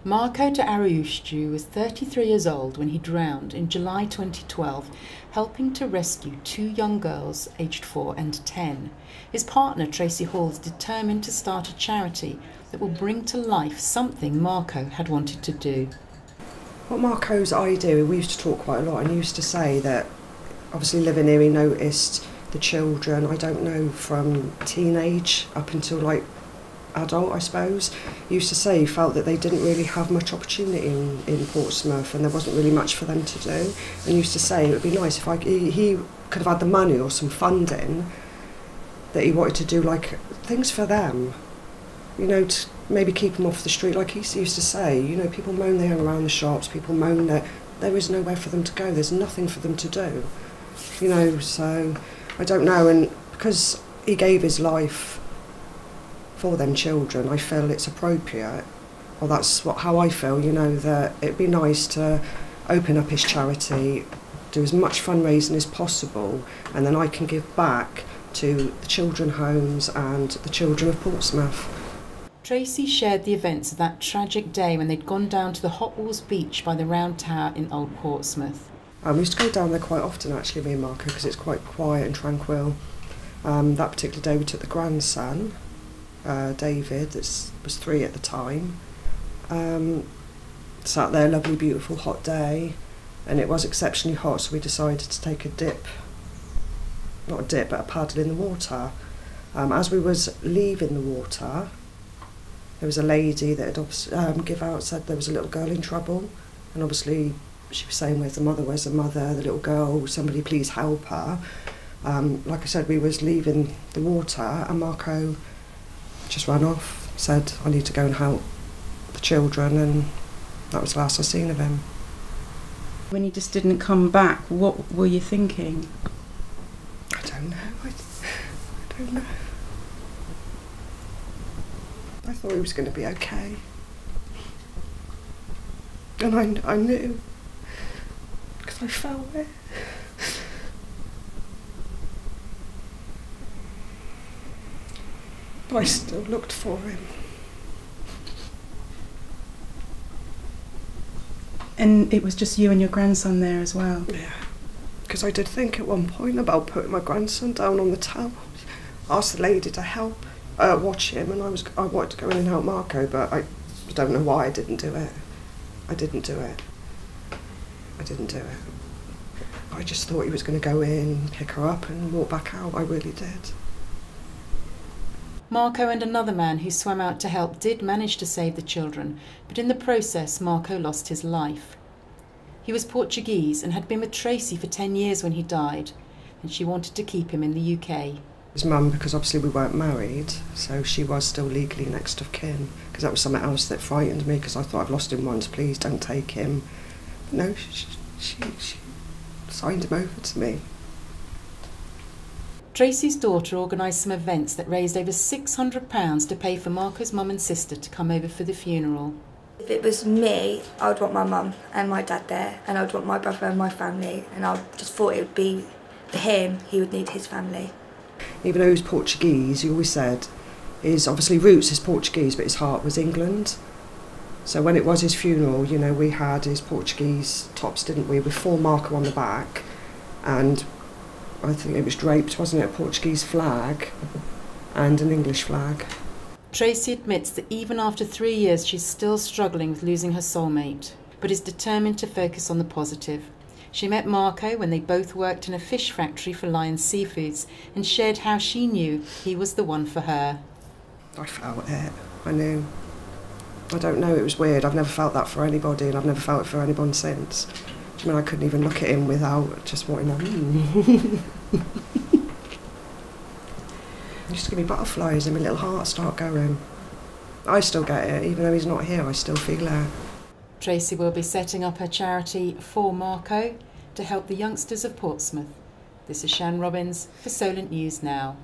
Marco de Araujo was 33 years old when he drowned in July 2012, helping to rescue two young girls aged 4 and 10. His partner, Tracey Hall, is determined to start a charity that will bring to life something Marco had wanted to do. What Marco's idea, we used to talk quite a lot, and he used to say that obviously living here he noticed the children, I don't know, from teenage up until like adult, I suppose. He used to say he felt that they didn't really have much opportunity in Portsmouth and there wasn't really much for them to do. And he used to say it would be nice if he could have had the money or some funding that he wanted to do like things for them, you know, to maybe keep them off the street. Like he used to say, you know, people moan they hang around the shops, people moan that there is nowhere for them to go, there's nothing for them to do, you know. So I don't know, and because he gave his life for them children, I feel it's appropriate, or that's how I feel, you know, that it'd be nice to open up his charity, do as much fundraising as possible, and then I can give back to the children homes and the children of Portsmouth. Tracy shared the events of that tragic day when they'd gone down to the Hot Walls beach by the Round Tower in Old Portsmouth. We used to go down there quite often actually, me and Marco, because it's quite quiet and tranquil. That particular day we took the grandson, David, that was 3 at the time, sat there, lovely beautiful hot day, and it was exceptionally hot, so we decided to take a dip, not a dip but a paddle in the water. As we was leaving the water, there was a lady that had give out, said there was a little girl in trouble, and obviously she was saying, where's the mother, the little girl, somebody please help her. Like I said, we was leaving the water and Marco just ran off, said I need to go and help the children, and that was the last I seen of him. When he just didn't come back, what were you thinking? I don't know, I don't know. I thought he was going to be okay, and I knew, because I felt it. But I still looked for him. And it was just you and your grandson there as well? Yeah, because I did think at one point about putting my grandson down on the towel. Asked the lady to help watch him, and I wanted to go in and help Marco, but I don't know why I didn't do it. I didn't do it. I just thought he was going to go in, pick her up and walk back out. I really did. Marco and another man who swam out to help did manage to save the children, but in the process Marco lost his life. He was Portuguese and had been with Tracy for 10 years when he died, and she wanted to keep him in the UK. His mum, because obviously we weren't married, so she was still legally next of kin, because that was something else that frightened me, because I thought I've lost him once, please don't take him. But no, she signed him over to me. Tracy's daughter organised some events that raised over £600 to pay for Marco's mum and sister to come over for the funeral. If it was me, I would want my mum and my dad there, and I would want my brother and my family, and I just thought it would be for him, he would need his family. Even though he was Portuguese, he always said his obviously roots is Portuguese, but his heart was England. So when it was his funeral, you know, we had his Portuguese tops, didn't we, with 4 Marco on the back, and I think it was draped, wasn't it, a Portuguese flag and an English flag. Tracy admits that even after 3 years she's still struggling with losing her soulmate, but is determined to focus on the positive. She met Marco when they both worked in a fish factory for Lion Seafoods and shared how she knew he was the one for her. I felt it, I knew. I don't know, it was weird, I've never felt that for anybody, and I've never felt it for anyone since. I mean, I couldn't even look at him without just wanting to... It used to give me butterflies and my little heart start going. I still get it, even though he's not here, I still feel it. Tracy will be setting up her charity for Marco to help the youngsters of Portsmouth. This is Shan Robbins for Solent News Now.